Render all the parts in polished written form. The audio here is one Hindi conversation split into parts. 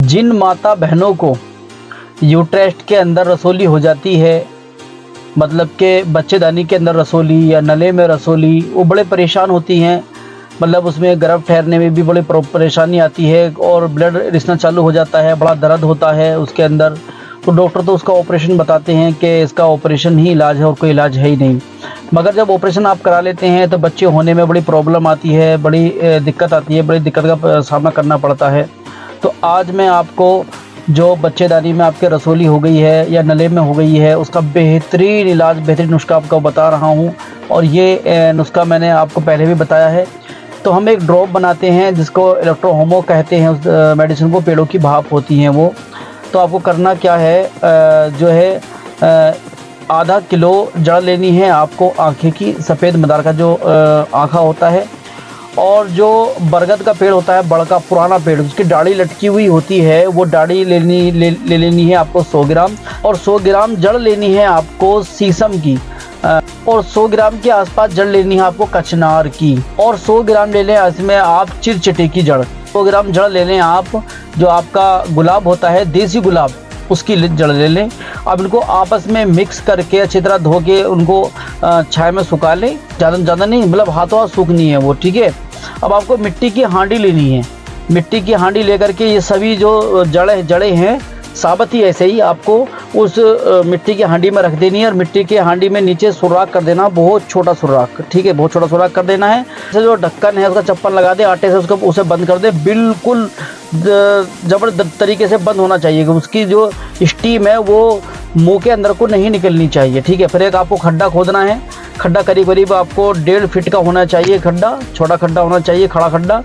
जिन माता बहनों को यूट्रेस्ट के अंदर रसोली हो जाती है, मतलब के बच्चेदानी के अंदर रसोली या नले में रसोली, वो बड़े परेशान होती हैं। मतलब उसमें गर्भ ठहरने में भी बड़ी परेशानी आती है और ब्लड रिसना चालू हो जाता है, बड़ा दर्द होता है उसके अंदर। तो डॉक्टर तो उसका ऑपरेशन बताते हैं कि इसका ऑपरेशन ही इलाज है और कोई इलाज है ही नहीं। मगर जब ऑपरेशन आप करा लेते हैं तो बच्चे होने में बड़ी प्रॉब्लम आती है, बड़ी दिक्कत आती है, बड़ी दिक्कत का सामना करना पड़ता है। तो आज मैं आपको जो बच्चेदानी में आपके रसोली हो गई है या नले में हो गई है, उसका बेहतरीन इलाज, बेहतरीन नुस्खा आपको बता रहा हूँ। और ये नुस्खा मैंने आपको पहले भी बताया है। तो हम एक ड्रॉप बनाते हैं जिसको इलेक्ट्रोहोमो कहते हैं, उस मेडिसिन को, पेड़ों की भाप होती हैं वो। तो आपको करना क्या है, जो है आधा किलो जड़ लेनी है आपको, आँखें की, सफ़ेद मदार का जो आँखा होता है। और जो बरगद का पेड़ होता है, बड़का पुराना पेड़, उसकी डाढ़ी लटकी हुई होती है, वो डाढ़ी ले लेनी है आपको 100 ग्राम। और 100 ग्राम जड़ लेनी है आपको शीशम की। और 100 ग्राम के आसपास जड़ लेनी है आपको कचनार की। और 100 ग्राम ले लें इसमें आप चिरचटे की जड़। 100 ग्राम जड़ ले लें आप, जो आपका गुलाब होता है, देसी गुलाब, उसकी जड़ ले लें। अब इनको आपस में मिक्स करके अच्छी तरह धो के उनको छाया में सुखा लें। ज़्यादा नहीं, मतलब हाथों हाथ सूखनी है वो, ठीक है। अब आपको मिट्टी की हांडी लेनी है। मिट्टी की हांडी लेकर के ये सभी जो जड़ें हैं, साबत ही ऐसे ही आपको उस मिट्टी की हांडी में रख देनी है। और मिट्टी की हांडी में नीचे सुराख कर देना, बहुत छोटा सुराख, ठीक है, बहुत छोटा सुराख कर देना है। जैसे जो ढक्कन है उसका चप्पल लगा दे आटे से, उसको उसे बंद कर दे। बिल्कुल ज़बरदस्त तरीके से बंद होना चाहिए। उसकी जो स्टीम है वो मुंह के अंदर को नहीं निकलनी चाहिए, ठीक है। फिर एक आपको खड्डा खोदना है। खड्डा करीब करीब आपको 1.5 फीट का होना चाहिए खड्डा, छोटा खड्डा होना चाहिए, खड़ा खड्डा।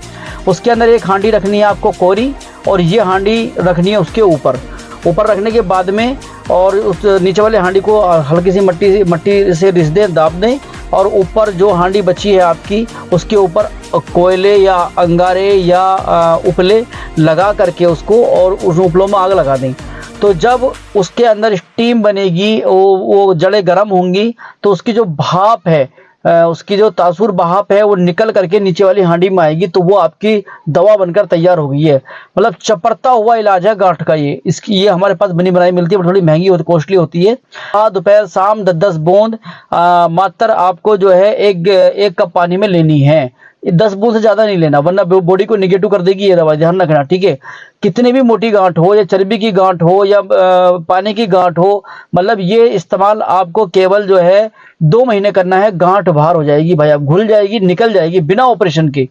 उसके अंदर एक हांडी रखनी है आपको कोरी, और ये हांडी रखनी है उसके ऊपर रखने के बाद में, और उस नीचे वाले हांडी को हल्की सी मट्टी से रिस दें, दाब दें। और ऊपर जो हांडी बची है आपकी, उसके ऊपर कोयले या अंगारे या उपले लगा करके उसको, और उस उपलों में आग लगा दें। तो जब उसके अंदर स्टीम बनेगी, वो जड़ें गर्म होंगी, तो उसकी जो भाप है, उसकी जो तासुर भाप है, वो निकल करके नीचे वाली हांडी में आएगी। तो वो आपकी दवा बनकर तैयार हो गई है। मतलब चपरता हुआ इलाज है गांठ का ये हमारे पास बनी बनाई मिलती है, थोड़ी महंगी होती, कॉस्टली होती है। दोपहर शाम 10-10 बूंद मात्र आपको जो है एक कप पानी में लेनी है। 10 बूंद से ज़्यादा नहीं लेना, वरना बॉडी को निगेटिव कर देगी ये दवा, ध्यान रखना, ठीक है। कितनी भी मोटी गांठ हो, या चर्बी की गांठ हो, या पानी की गांठ हो, मतलब ये इस्तेमाल आपको केवल जो है 2 महीने करना है। गांठ बाहर हो जाएगी भाई, आप घुल जाएगी, निकल जाएगी बिना ऑपरेशन के।